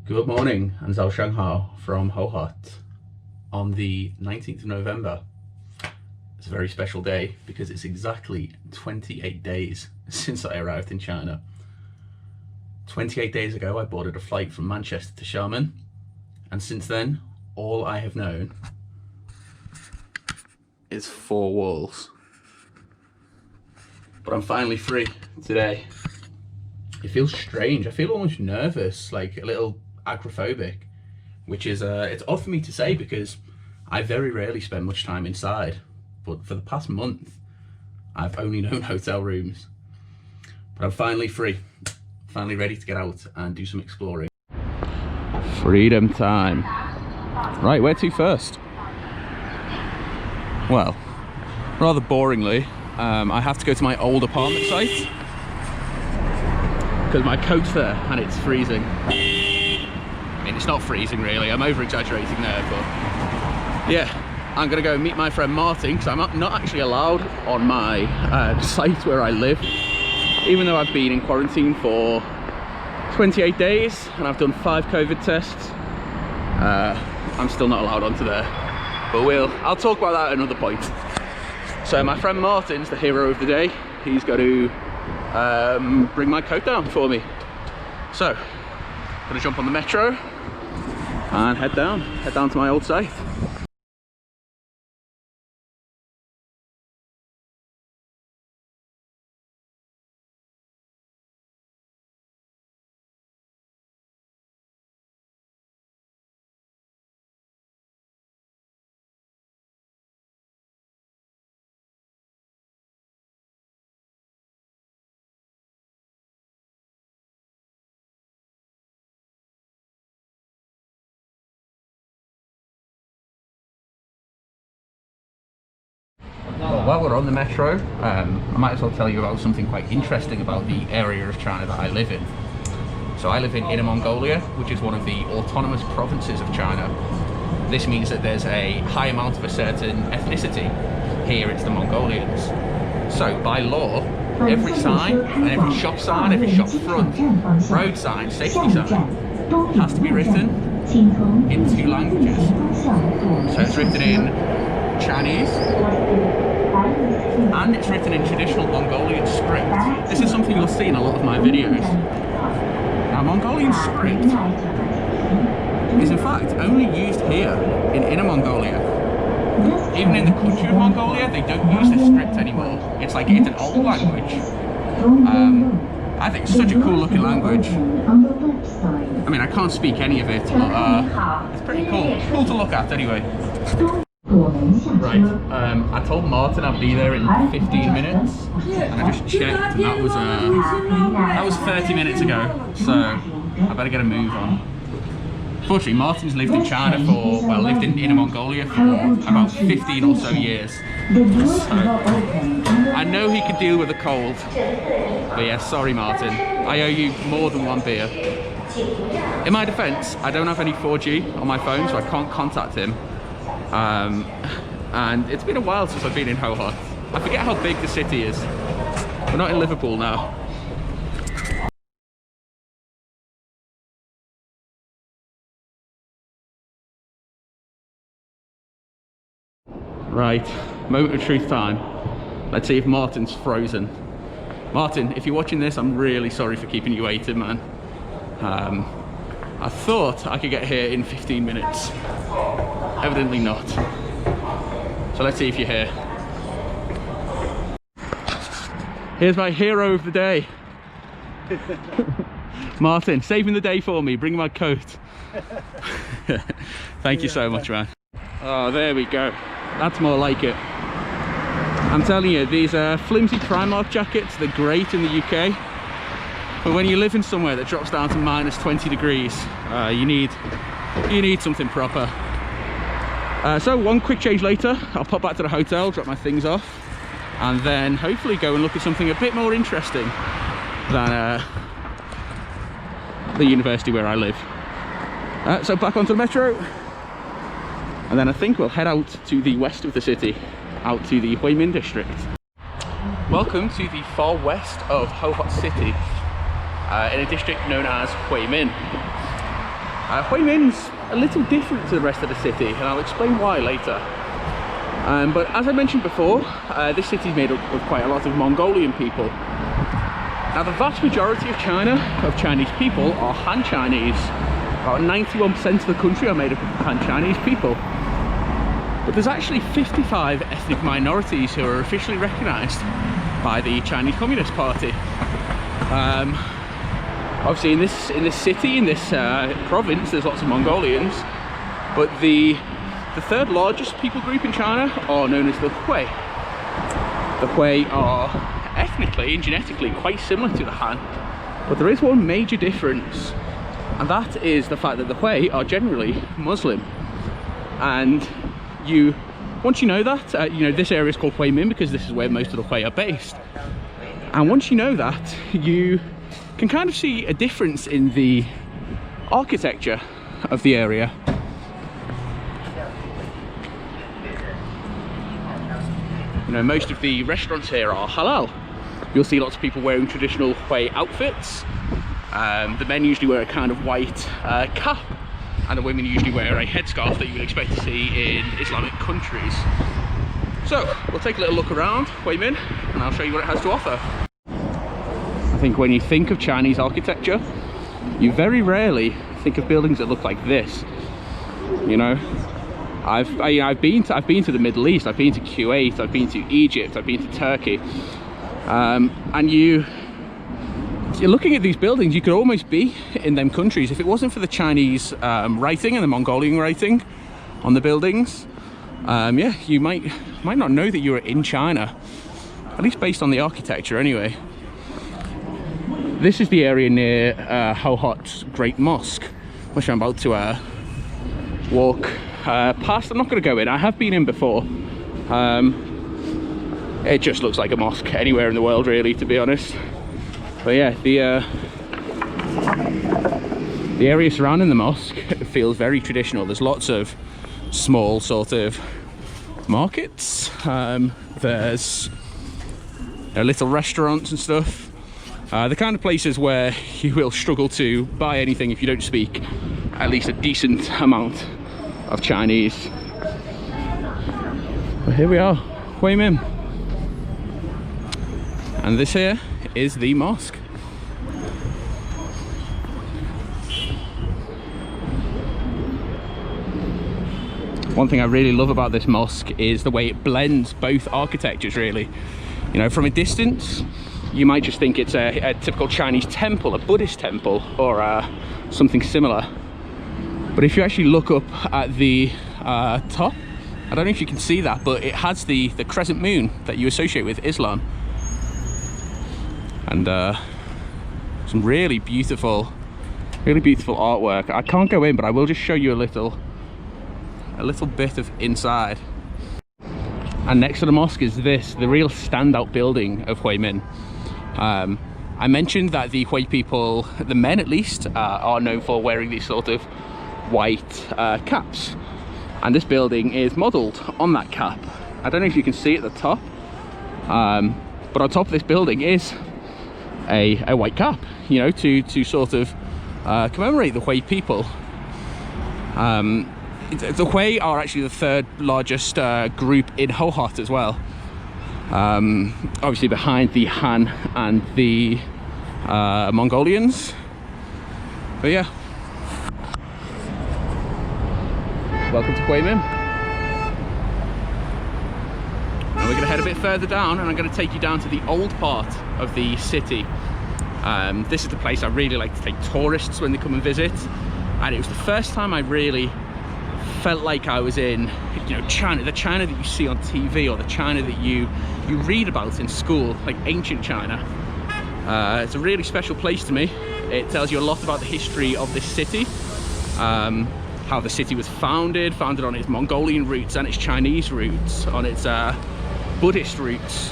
Good morning, and Zhao Shanghao from Hohhot on the 19th of November. It's a very special day because it's exactly 28 days since I arrived in China. 28 days ago, I boarded a flight from Manchester to Xiamen, and since then, all I have known is four walls. But I'm finally free today. It feels strange. I feel almost nervous, like a little agoraphobic, which is it's odd for me to say because I very rarely spend much time inside, but for the past month I've only known hotel rooms. But I'm finally free, finally ready to get out and do some exploring. Freedom time. Right, where to first? Well, rather boringly, I have to go to my old apartment site because my coat's there and it's freezing. I mean, it's not freezing really, I'm over exaggerating there, but yeah, I'm gonna go meet my friend Martin because I'm not actually allowed on my site where I live, even though I've been in quarantine for 28 days and I've done 5 COVID tests. I'm still not allowed onto there, but I'll talk about that at another point. So my friend Martin's the hero of the day. He's got to bring my coat down for me. So I'm gonna jump on the metro and head down to my old site. Well, while we're on the metro, I might as well tell you about something quite interesting about the area of China that I live in. So I live in Inner Mongolia, which is one of the autonomous provinces of China. This means that there's a high amount of a certain ethnicity. Here it's the Mongolians. So by law, every sign, and every shop sign, every shop front, road sign, safety sign, has to be written in 2 languages. So it's written in Chinese, and it's written in traditional Mongolian script. This is something you'll see in a lot of my videos. Now, Mongolian script is in fact only used here in Inner Mongolia. Even in the country of Mongolia, they don't use this script anymore. It's like it's an old language. I think it's such a cool looking language. I mean, I can't speak any of it, but it's pretty cool. Cool to look at anyway. Right, I told Martin I'd be there in 15 minutes, and I just checked, and that was 30 minutes ago, so I better get a move on. Fortunately, Martin's lived in China lived in Inner Mongolia for about 15 or so years, so I know he could deal with a cold. But yeah, sorry Martin, I owe you more than 1 beer. In my defence, I don't have any 4G on my phone, so I can't contact him. And it's been a while since I've been in Hohhot. I forget how big the city is. We're not in Liverpool now. Right, moment of truth time. Let's see if Martin's frozen. Martin, if you're watching this, I'm really sorry for keeping you waiting, man. I thought I could get here in 15 minutes. Evidently not. So let's see if you're here. Here's my hero of the day. Martin, saving the day for me, bring my coat. Thank you so much, man. Oh, there we go. That's more like it. I'm telling you, these flimsy Primark jackets, they're great in the UK. But when you live in somewhere that drops down to -20 degrees, you need something proper. So one quick change later, I'll pop back to the hotel, drop my things off, and then hopefully go and look at something a bit more interesting than the university where I live. So back onto the metro, and then I think we'll head out to the west of the city, out to the Huimin district. Welcome to the far west of Hohhot city, in a district known as Huimin. Hue Min's a little different to the rest of the city, and I'll explain why later. But as I mentioned before, this city is made up of quite a lot of Mongolian people. Now the vast majority of Chinese people are Han Chinese. About 91% of the country are made up of Han Chinese people. But there's actually 55 ethnic minorities who are officially recognised by the Chinese Communist Party. Obviously in this city, in this province, there's lots of Mongolians, but the third largest people group in China are known as the Hui. The Hui are ethnically and genetically quite similar to the Han, but there is one major difference, and that is the fact that the Hui are generally Muslim. And once you know that, you know, this area is called Hue Min because this is where most of the Hui are based. And once you know that, you can kind of see a difference in the architecture of the area. You know, most of the restaurants here are halal. You'll see lots of people wearing traditional Hui outfits. The men usually wear a kind of white cap, and the women usually wear a headscarf that you would expect to see in Islamic countries. So we'll take a little look around Hue Min and I'll show you what it has to offer. I think when you think of Chinese architecture, you very rarely think of buildings that look like this. You know, I've been to the Middle East, I've been to Kuwait, I've been to Egypt, I've been to Turkey, and you're looking at these buildings, you could almost be in them countries if it wasn't for the Chinese writing and the Mongolian writing on the buildings. Yeah, you might not know that you were in China, at least based on the architecture anyway. This is the area near Hohhot's Great Mosque, which I'm about to walk past. I'm not going to go in, I have been in before. It just looks like a mosque anywhere in the world really, to be honest. But yeah, the area surrounding the mosque feels very traditional. There's lots of small sort of markets. There's little restaurants and stuff. The kind of places where you will struggle to buy anything if you don't speak at least a decent amount of Chinese. But here we are, Hue Min. And this here is the mosque. One thing I really love about this mosque is the way it blends both architectures really. You know, from a distance, you might just think it's a typical Chinese temple, a Buddhist temple, or something similar. But if you actually look up at the top, I don't know if you can see that, but it has the crescent moon that you associate with Islam. And some really beautiful artwork. I can't go in, but I will just show you a little bit of inside. And next to the mosque is the real standout building of Hue Min. I mentioned that the Hui people, the men at least, are known for wearing these sort of white caps, and this building is modelled on that cap. I don't know if you can see at the top, but on top of this building is a white cap, you know, to sort of commemorate the Hui people. The Hui are actually the third largest group in Hohhot as well, obviously behind the Han and the Mongolians. But yeah, welcome to Hue Min. Now we're going to head a bit further down, and I'm going to take you down to the old part of the city. This is the place I really like to take tourists when they come and visit, and it was the first time I really felt like I was in, you know, China, the China that you see on TV, or the China that you read about in school, like ancient China. It's a really special place to me. It tells you a lot about the history of this city, how the city was founded on its Mongolian roots and its Chinese roots, on its Buddhist roots.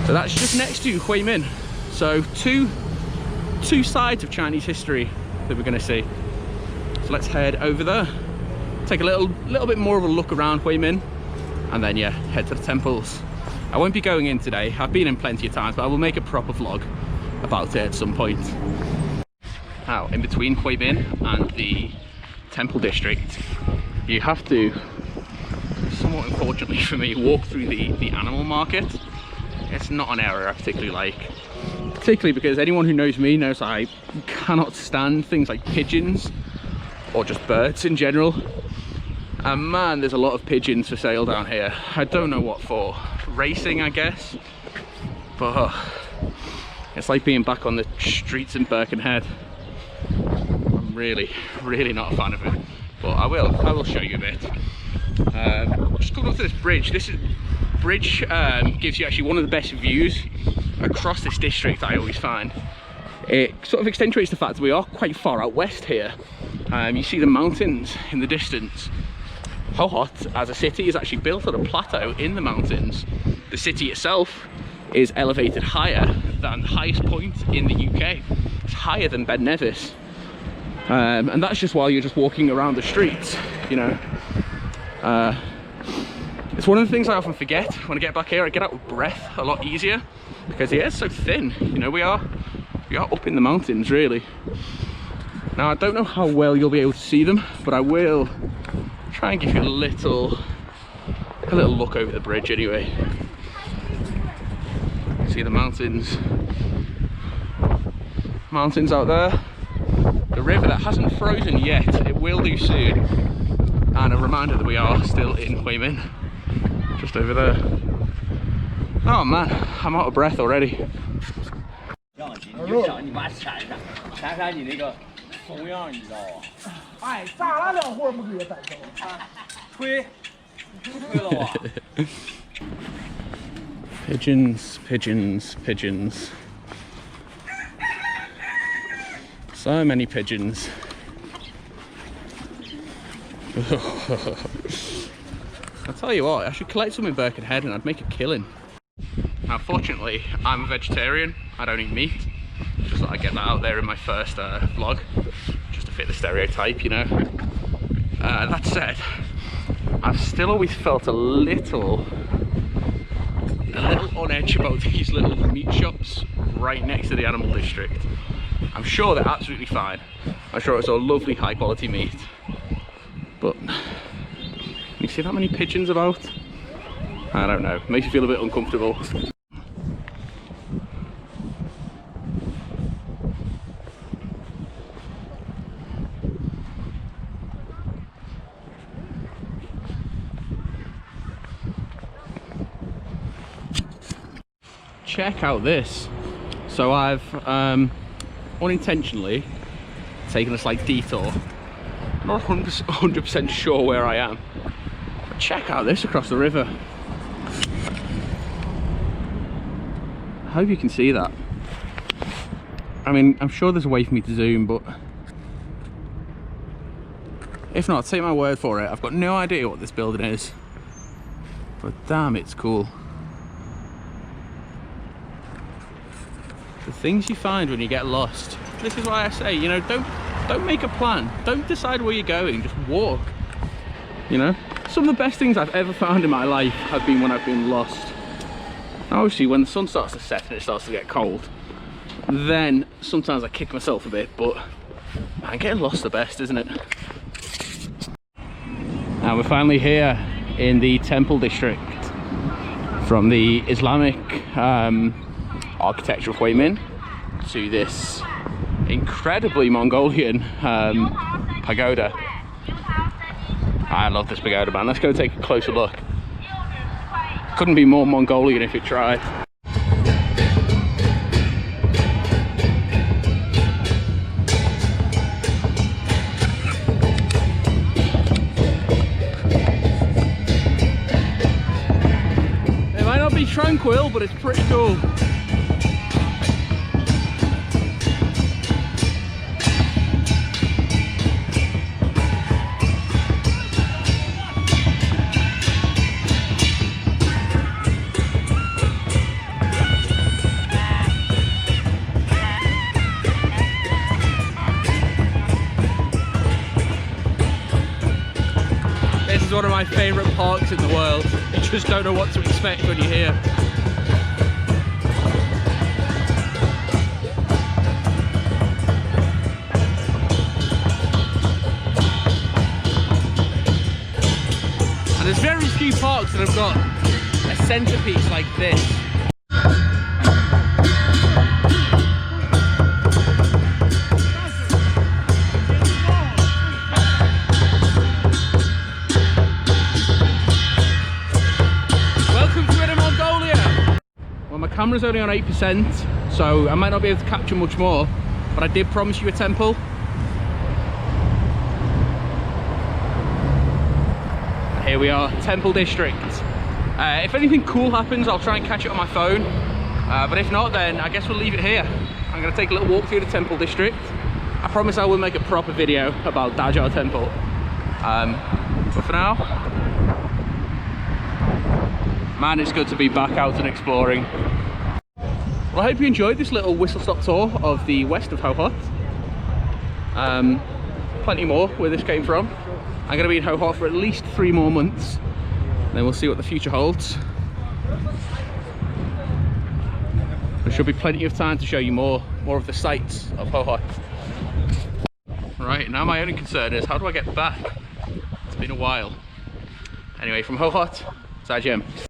So that's just next to Hue Min. So two sides of Chinese history that we're going to see. So let's head over there, take a little bit more of a look around Hue Min, and then yeah, head to the temples. I won't be going in today. I've been in plenty of times, but I will make a proper vlog about it at some point. Now, in between Hue Min and the Temple District, you have to, somewhat unfortunately for me, walk through the animal market. It's not an area I particularly like. Particularly because anyone who knows me knows I cannot stand things like pigeons or just birds in general. And man, there's a lot of pigeons for sale down here. I don't know what for. Racing, I guess. But it's like being back on the streets in Birkenhead. I'm really not a fan of it. But I will show you a bit. Just going up to this bridge. This bridge gives you actually one of the best views across this district, I always find. It sort of accentuates the fact that we are quite far out west here. You see the mountains in the distance. Hohhot as a city is actually built on a plateau in the mountains. The city itself is elevated higher than the highest point in the UK. It's higher than Ben Nevis. And that's just while you're just walking around the streets, you know. It's one of the things I often forget when I get back here. I get out of breath a lot easier because the air's so thin. You know, we are up in the mountains, really. Now, I don't know how well you'll be able to see them, but I will try and give you a little look over the bridge anyway. See the mountains out there. The river that hasn't frozen yet, it will do soon. And a reminder that we are still in Hue Minh, just over there. Oh man, I'm out of breath already. Pigeons, pigeons, pigeons. So many pigeons. I'll tell you what, I should collect some in Birkenhead and I'd make a killing. Now fortunately, I'm a vegetarian, I don't eat meat. Just thought I'd get that out there in my first vlog, just to fit the stereotype, you know. That said, I've still always felt a little on edge about these little meat shops right next to the animal district. I'm sure they're absolutely fine. I'm sure it's all lovely high quality meat. But you see that many pigeons about? I don't know, makes you feel a bit uncomfortable. Check out this. So I've unintentionally taken a slight detour. Not 100% sure where I am, but check out this across the river. I hope you can see that. I mean, I'm sure there's a way for me to zoom, but if not, take my word for it. I've got no idea what this building is, but damn, it's cool. The things you find when you get lost. This is why I say, you know, don't make a plan. Don't decide where you're going, just walk. You know, some of the best things I've ever found in my life have been when I've been lost. Obviously, when the sun starts to set and it starts to get cold, then sometimes I kick myself a bit, but man, getting lost the best, isn't it? Now we're finally here in the Temple District. From the Islamic architecture of Hue Minh to this incredibly Mongolian pagoda. I love this pagoda, man. Let's go take a closer look. Couldn't be more Mongolian if it tried. It might not be tranquil, but it's pretty cool. This is one of my favourite parks in the world. You just don't know what to expect when you're here. And there's very few parks that have got a centerpiece like this. Welcome to Inner Mongolia! Well, my camera's only on 8%, so I might not be able to capture much more, but I did promise you a temple. Here we are, Temple District. If anything cool happens, I'll try and catch it on my phone. But if not, then I guess we'll leave it here. I'm going to take a little walk through the Temple District. I promise I will make a proper video about Dajar Temple. But for now, man, it's good to be back out and exploring. Well, I hope you enjoyed this little whistle-stop tour of the west of Hohhot. Plenty more where this came from. I'm going to be in Hohhot for at least 3 more months. Then we'll see what the future holds. There should be plenty of time to show you more of the sights of Hohhot. Right, now my only concern is how do I get back? It's been a while. Anyway, from Hohhot, Zai Jem.